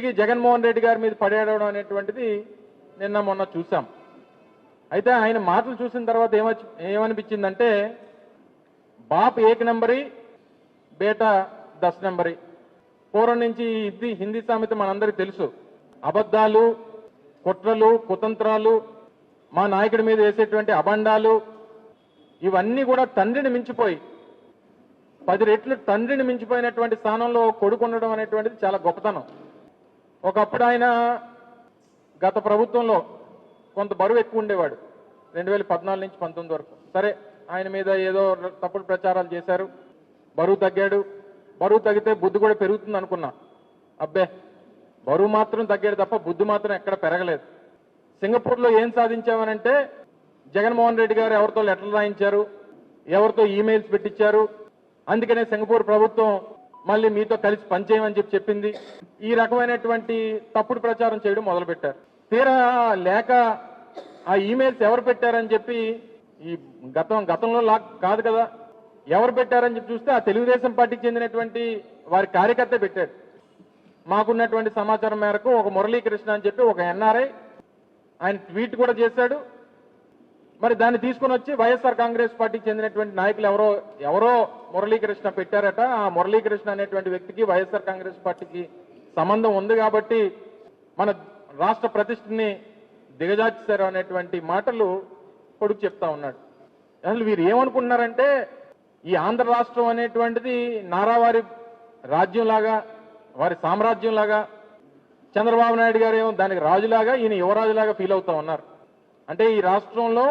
తిరిగి జగన్మోహన్ రెడ్డి గారి మీద పడేయడం అనేటువంటిది నిన్న మొన్న చూసాం. అయితే ఆయన మాటలు చూసిన తర్వాత ఏమనిపించిందంటే బాప్ ఏక నంబరి బేటా 10 నంబరి. పూర్వం నుంచి ఇది హిందీ సామెత మనందరికీ తెలుసు. అబద్ధాలు, కుట్రలు, కుతంత్రాలు, మా నాయకుడి మీద వేసేటువంటి అబండాలు ఇవన్నీ కూడా తండ్రిని మించిపోయి 10 రెట్లు తండ్రిని మించిపోయినటువంటి స్థానంలో కొడుకు ఉండడం అనేటువంటిది చాలా గొప్పతనం. ఒకప్పుడు ఆయన గత ప్రభుత్వంలో కొంత బరువు ఎక్కువ ఉండేవాడు 2014 నుంచి 19 వరకు. సరే, ఆయన మీద ఏదో తప్పుడు ప్రచారాలు చేశారు, బరువు తగ్గాడు. బరువు తగ్గితే బుద్ధి కూడా పెరుగుతుంది అనుకున్నా. అబ్బే, బరువు మాత్రం తగ్గాడు తప్ప బుద్ధి మాత్రం ఎక్కడ పెరగలేదు. సింగపూర్లో ఏం సాధించామనంటే జగన్మోహన్ రెడ్డి గారు ఎవరితో లెటర్లు రాయించారు, ఎవరితో ఈమెయిల్స్ పెట్టించారు. అందుకనే సింగపూర్ ప్రభుత్వం మళ్ళీ మీతో కలిసి పనిచేయమని చెప్పింది. ఈ రకమైనటువంటి తప్పుడు ప్రచారం చేయడం మొదలుపెట్టారు. తీరా లేక ఆ ఈమెయిల్స్ ఎవరు పెట్టారని చెప్పి ఈ గతంలో కాదు కదా, ఎవరు పెట్టారని చెప్పి చూస్తే ఆ తెలుగుదేశం పార్టీకి చెందినటువంటి వారి కార్యకర్త పెట్టాడు. మాకున్నటువంటి సమాచారం మేరకు ఒక మురళీకృష్ణ అని చెప్పి ఒక ఎన్ఆర్ఐ ఆయన ట్వీట్ కూడా చేశాడు. మరి దాన్ని తీసుకొని వచ్చి వైఎస్ఆర్ కాంగ్రెస్ పార్టీకి చెందినటువంటి నాయకులు ఎవరో మురళీకృష్ణ పెట్టారట. ఆ మురళీకృష్ణ అనేటువంటి వ్యక్తికి వైఎస్ఆర్ కాంగ్రెస్ పార్టీకి సంబంధం ఉంది కాబట్టి మన రాష్ట్ర ప్రతిష్టని దిగజార్చారు అనేటువంటి మాటలు కొడుకు చెప్తా ఉన్నాడు. అసలు వీరు ఏమనుకుంటున్నారంటే ఈ ఆంధ్ర రాష్ట్రం అనేటువంటిది నారావారి రాజ్యంలాగా, వారి సామ్రాజ్యంలాగా, చంద్రబాబు నాయుడు గారు ఏమో దానికి రాజులాగా, ఈయన యువరాజులాగా ఫీల్ అవుతా ఉన్నారు. అంటే ఈ రాష్ట్రంలో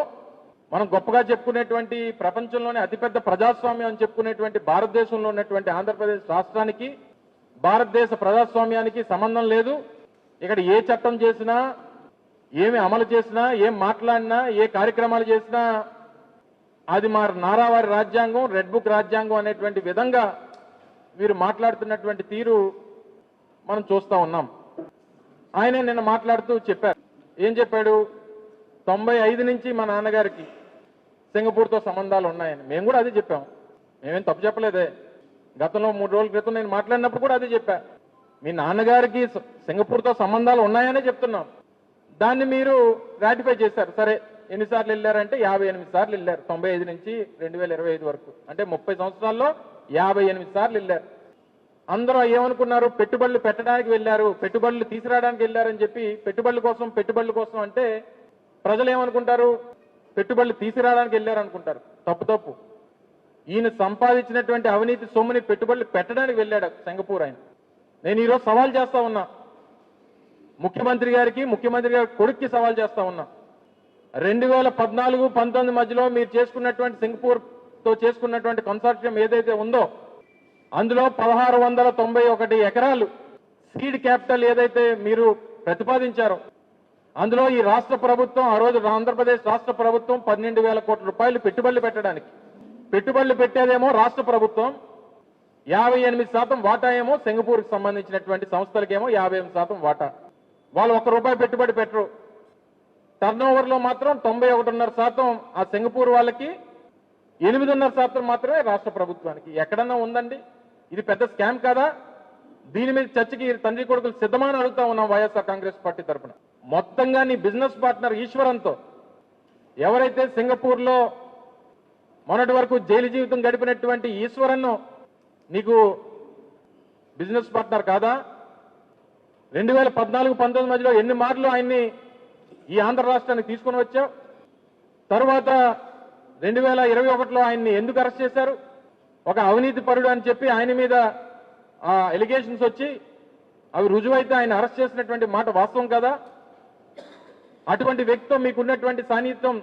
మనం గొప్పగా చెప్పుకునేటువంటి ప్రపంచంలోనే అతిపెద్ద ప్రజాస్వామ్యం అని చెప్పుకునేటువంటి భారతదేశంలో ఉన్నటువంటి ఆంధ్రప్రదేశ్ రాష్ట్రానికి భారతదేశ ప్రజాస్వామ్యానికి సంబంధం లేదు. ఇక్కడ ఏ చట్టం చేసినా, ఏమి అమలు చేసినా, ఏం మాట్లాడినా, ఏ కార్యక్రమాలు చేసినా అది మా నారావారి రాజ్యాంగం, రెడ్ బుక్ రాజ్యాంగం అనేటువంటి విధంగా వీరు మాట్లాడుతున్నటువంటి తీరు మనం చూస్తూ ఉన్నాం. ఆయనే నిన్న మాట్లాడుతూ చెప్పారు. ఏం చెప్పాడు? 95 నుంచి మా నాన్నగారికి సింగపూర్తో సంబంధాలు ఉన్నాయని. మేము కూడా అదే చెప్పాం, మేమేం తప్పు చెప్పలేదే. గతంలో 3 రోజుల క్రితం నేను మాట్లాడినప్పుడు కూడా అదే చెప్పా. మీ నాన్నగారికి సింగపూర్తో సంబంధాలు ఉన్నాయనే చెప్తున్నాం. దాన్ని మీరు రాటిఫై చేశారు. సరే, ఎన్నిసార్లు వెళ్ళారంటే 58 సార్లు వెళ్ళారు 95 నుంచి 2025 వరకు. అంటే 30 సంవత్సరాల్లో 58 సార్లు వెళ్ళారు. అందరూ ఏమనుకున్నారు? పెట్టుబడులు పెట్టడానికి వెళ్ళారు, పెట్టుబడులు తీసుకురావడానికి వెళ్ళారని చెప్పి పెట్టుబడుల కోసం అంటే ప్రజలు ఏమనుకుంటారు? పెట్టుబడులు తీసుకురావడానికి వెళ్ళారు అనుకుంటారు. తప్పు. ఈయన సంపాదించినటువంటి అవినీతి సొమ్ముని పెట్టుబడులు పెట్టడానికి వెళ్ళాడు సింగపూర్ ఆయన. నేను ఈరోజు సవాల్ చేస్తా ఉన్నా ముఖ్యమంత్రి గారికి, ముఖ్యమంత్రి గారి కొడుక్కి సవాల్ చేస్తా ఉన్నా. 2014-19 మధ్యలో మీరు చేసుకున్నటువంటి సింగపూర్తో చేసుకున్నటువంటి కన్సార్టియం ఏదైతే ఉందో అందులో 1691 ఎకరాలు సీడ్ క్యాపిటల్ ఏదైతే మీరు ప్రతిపాదించారో అందులో ఈ రాష్ట్ర ప్రభుత్వం, ఆ రోజు ఆంధ్రప్రదేశ్ రాష్ట్ర ప్రభుత్వం 12,000 కోట్ల రూపాయలు పెట్టుబడులు పెట్టడానికి, పెట్టుబడులు పెట్టేదేమో రాష్ట్ర ప్రభుత్వం, 58% వాటా ఏమో సింగపూర్కి సంబంధించినటువంటి సంస్థలకేమో 58% వాటా. వాళ్ళు ₹1 పెట్టుబడి పెట్టరు. టర్నోవర్లో మాత్రం 91.5% ఆ సింగపూర్ వాళ్ళకి, 8.5% మాత్రమే రాష్ట్ర ప్రభుత్వానికి. ఎక్కడన్నా ఉందండి? ఇది పెద్ద స్కామ్ కాదా? దీని మీద చర్చకి తండ్రి కొడుకులు సిద్ధమని అడుగుతా ఉన్నాం వైఎస్ఆర్ కాంగ్రెస్ పార్టీ తరఫున. మొత్తంగా నీ బిజినెస్ పార్ట్నర్ ఈశ్వరంతో, ఎవరైతే సింగపూర్లో మొన్నటి వరకు జైలు జీవితం గడిపినటువంటి ఈశ్వరన్ను నీకు బిజినెస్ పార్ట్నర్ కాదా? 2014-19 మధ్యలో ఎన్ని మార్లు ఆయన్ని ఈ ఆంధ్ర రాష్ట్రానికి తీసుకుని వచ్చావు? తరువాత 2021లో ఆయన్ని ఎందుకు అరెస్ట్ చేశారు? ఒక అవినీతి పరుడు అని చెప్పి ఆయన మీద ఎలిగేషన్స్ వచ్చి అవి రుజువైతే ఆయన అరెస్ట్ చేసినటువంటి మాట వాస్తవం కదా? అటువంటి వ్యక్తితో మీకున్నటువంటి సాన్నిహిత్యం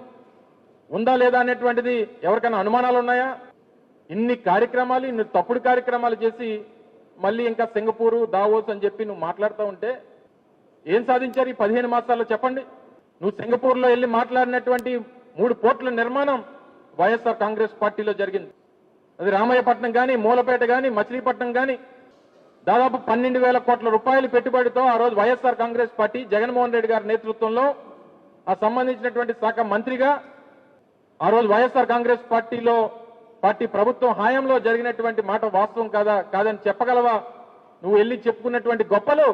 ఉందా లేదా అనేటువంటిది ఎవరికైనా అనుమానాలు ఉన్నాయా? ఇన్ని కార్యక్రమాలు, ఇన్ని తప్పుడు కార్యక్రమాలు చేసి మళ్ళీ ఇంకా సింగపూరు, దావోస్ అని చెప్పి నువ్వు మాట్లాడుతూ ఉంటే ఏం సాధించారు ఈ 15 మాసాల్లో చెప్పండి? నువ్వు సింగపూర్లో వెళ్ళి మాట్లాడినటువంటి 3 పోర్టుల నిర్మాణం వైఎస్ఆర్ కాంగ్రెస్ పార్టీలో జరిగింది. అది రామయ్యపట్నం కానీ, మూలపేట కానీ, మచిలీపట్నం కానీ దాదాపు 12,000 కోట్ల రూపాయలు పెట్టుబడితో ఆ రోజు వైఎస్ఆర్ కాంగ్రెస్ పార్టీ జగన్మోహన్ రెడ్డి గారి నేతృత్వంలో ఆ సంబంధించినటువంటి శాఖ మంత్రిగా ఆ రోజు వైఎస్ఆర్ కాంగ్రెస్ పార్టీ ప్రభుత్వం హయాంలో జరిగినటువంటి మాట వాస్తవం కాదని చెప్పగలవా? నువ్వు వెళ్ళి చెప్పుకున్నటువంటి గొప్పలు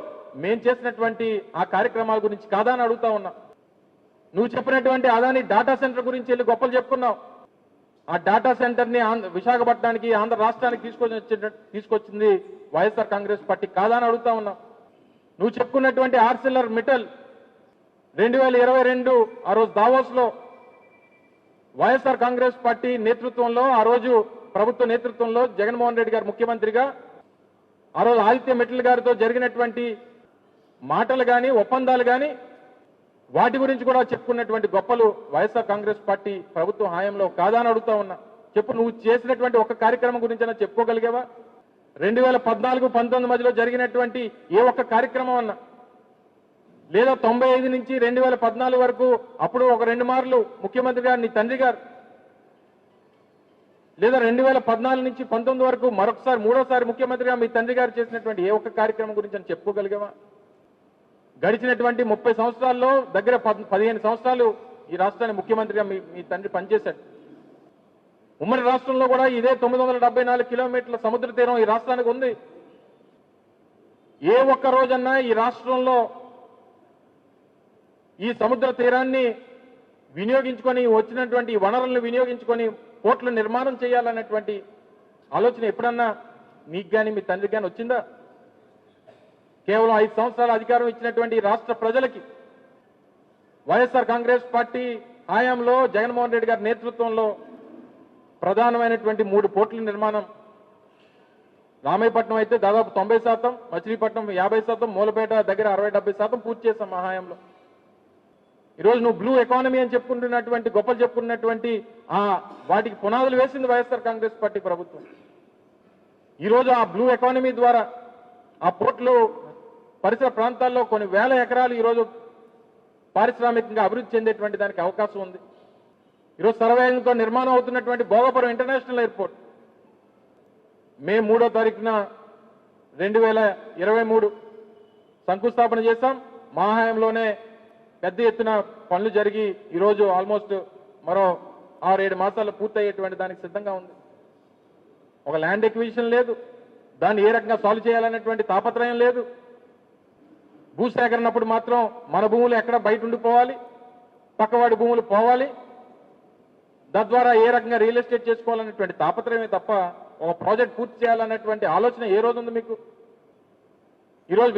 మేం చేసినటువంటి ఆ కార్యక్రమాల గురించి కాదా అని అడుగుతా ఉన్నా. నువ్వు చెప్పినటువంటి అదాని డాటా సెంటర్ గురించి వెళ్ళి గొప్పలు చెప్పుకున్నావు. ఆ డాటా సెంటర్ని విశాఖపట్నానికి ఆంధ్ర రాష్ట్రానికి తీసుకొచ్చింది వైఎస్ఆర్ కాంగ్రెస్ పార్టీ కాదా అని అడుగుతా ఉన్నా. నువ్వు చెప్పుకున్నటువంటి ఆర్సిల్లర్ మిట్టల్ 2022 ఆ రోజు దావోస్లో వైఎస్ఆర్ కాంగ్రెస్ పార్టీ నేతృత్వంలో, ఆ రోజు ప్రభుత్వ నేతృత్వంలో జగన్మోహన్ రెడ్డి గారు ముఖ్యమంత్రిగా ఆ రోజు ఆదిత్య మిట్టల్ గారితో జరిగినటువంటి మాటలు కానీ ఒప్పందాలు కానీ వాటి గురించి కూడా చెప్పుకున్నటువంటి గొప్పలు వైఎస్ఆర్ కాంగ్రెస్ పార్టీ ప్రభుత్వ హాయంలో కాదా అని అడుగుతా ఉన్నా. చెప్పు, నువ్వు చేసినటువంటి ఒక్క కార్యక్రమం గురించైనా చెప్పుకోగలిగావా? 2014-19 మధ్యలో జరిగినటువంటి ఏ ఒక్క కార్యక్రమం అన్నా, లేదా 95 నుంచి 2014 వరకు అప్పుడు ఒక 2 మార్లు ముఖ్యమంత్రి గారు నీ తండ్రి గారు, లేదా 2014 నుంచి 19 వరకు మరొకసారి మూడోసారి ముఖ్యమంత్రిగా మీ తండ్రి గారు చేసినటువంటి ఏ ఒక్క కార్యక్రమం గురించి అని చెప్పుకోగలిగావా? గడిచినటువంటి 30 సంవత్సరాల్లో దగ్గర 15 సంవత్సరాలు ఈ రాష్ట్రానికి ముఖ్యమంత్రిగా మీ తండ్రి పనిచేశాడు. ఉమ్మడి రాష్ట్రంలో కూడా ఇదే 974 కిలోమీటర్ల సముద్ర తీరం ఈ రాష్ట్రానికి ఉంది. ఏ ఒక్క రోజన్నా ఈ రాష్ట్రంలో ఈ సముద్ర తీరాన్ని వినియోగించుకొని వచ్చినటువంటి వనరులను వినియోగించుకొని పోర్టుల నిర్మాణం చేయాలన్నటువంటి ఆలోచన ఎప్పుడన్నా మీకు కానీ మీ తండ్రికి కానీ వచ్చిందా? కేవలం 5 సంవత్సరాల అధికారం ఇచ్చినటువంటి రాష్ట్ర ప్రజలకి వైఎస్ఆర్ కాంగ్రెస్ పార్టీ హయాంలో జగన్మోహన్ రెడ్డి గారి నేతృత్వంలో ప్రధానమైనటువంటి 3 పోర్టుల నిర్మాణం, రామాయపట్నం అయితే దాదాపు 90%, మచిలీపట్నం 50%, మూలపేట దగ్గర 60-70% పూర్తి చేశాం మా హయాంలో. ఈరోజు నువ్వు బ్లూ ఎకానమీ అని చెప్పుకుంటున్నటువంటి గొప్పలు చెప్పుకున్నటువంటి వాటికి పునాదులు వేసింది వైఎస్ఆర్ కాంగ్రెస్ పార్టీ ప్రభుత్వం. ఈరోజు ఆ బ్లూ ఎకానమీ ద్వారా ఆ పోర్టులు పరిసర ప్రాంతాల్లో కొన్ని వేల ఎకరాలు ఈరోజు పారిశ్రామికంగా అభివృద్ధి చెందేటువంటి దానికి అవకాశం ఉంది. ఈరోజు సర్వేగంతో నిర్మాణం అవుతున్నటువంటి భోగపురం ఇంటర్నేషనల్ ఎయిర్పోర్ట్ మే 3వ తారీఖున 2023 శంకుస్థాపన చేశాం. మా హయాంలోనే పెద్ద ఎత్తున పనులు జరిగి ఈరోజు ఆల్మోస్ట్ మరో 6-7 మాసాలు పూర్తయ్యేటువంటి దానికి సిద్ధంగా ఉంది. ఒక ల్యాండ్ ఎక్విజిషన్ లేదు, దాన్ని ఏ రకంగా సాల్వ్ చేయాలనేటువంటి తాపత్రయం లేదు. భూసేకరణప్పుడు మాత్రం మన భూములు ఎక్కడ బయట ఉండిపోవాలి, పక్కవాడి భూములు పోవాలి, తద్వారా ఏ రకంగా రియల్ ఎస్టేట్ చేసుకోవాలనేటువంటి తాపత్రయమే తప్ప ఒక ప్రాజెక్ట్ పూర్తి చేయాలనేటువంటి ఆలోచన ఏ రోజు ఉంది మీకు? ఈరోజు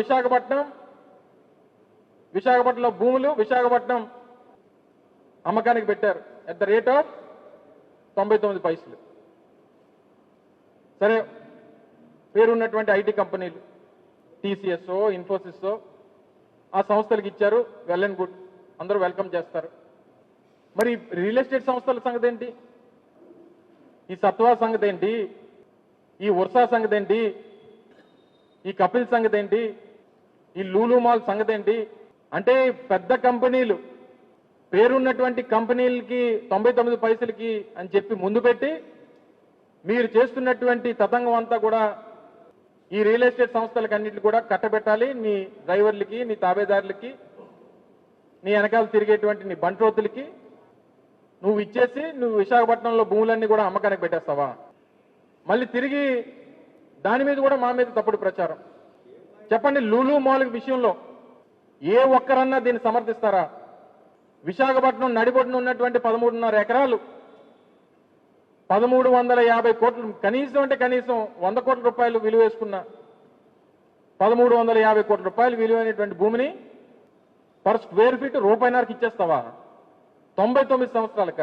విశాఖపట్నంలో భూములు విశాఖపట్నం అమ్మకానికి పెట్టారు ఎట్ ద రేట్ ఆఫ్ 99 పైసలు. సరే, పేరున్నటువంటి ఐటీ కంపెనీలు TCS, ఇన్ఫోసిస్ ఆ సంస్థలకు ఇచ్చారు, వెల్ అండ్ గుడ్, అందరూ వెల్కమ్ చేస్తారు. మరి రియల్ ఎస్టేట్ సంస్థల సంగతి ఏంటి? ఈ సత్వా సంగతి ఏంటి? ఈ ఉర్సా సంగతి ఏంటి? ఈ కపిల్ సంగతి ఏంటి? ఈ లూలు మాల్ సంగతి ఏంటి? అంటే పెద్ద కంపెనీలు, పేరున్నటువంటి కంపెనీలకి 99 పైసలకి అని చెప్పి ముందు పెట్టి మీరు చేస్తున్నటువంటి తతంగం అంతా కూడా ఈ రియల్ ఎస్టేట్ సంస్థలకు అన్నింటినీ కూడా కట్టబెట్టాలి. నీ డ్రైవర్లకి, నీ తాబేదారులకి, నీ వెనకాల తిరిగేటువంటి నీ బంట్రోతులకి నువ్వు ఇచ్చేసి నువ్వు విశాఖపట్నంలో భూములన్నీ కూడా అమ్మకానికి పెట్టేస్తావా? మళ్ళీ తిరిగి దాని మీద కూడా మా మీద తప్పుడు ప్రచారం. చెప్పండి, లూలు మాల్ విషయంలో ఏ ఒక్కరన్నా దీన్ని సమర్థిస్తారా? విశాఖపట్నం నడిబొడ్డున ఉన్నటువంటి 13.5 ఎకరాలు 1350 కోట్లు, కనీసం అంటే కనీసం 100 కోట్ల రూపాయలు విలువ వేసుకున్న 1350 కోట్ల రూపాయలు విలువైనటువంటి భూమిని పర్ స్క్వేర్ ఫీట్ రూపాయిన్నరకి ఇచ్చేస్తావా? 99 సంవత్సరాలక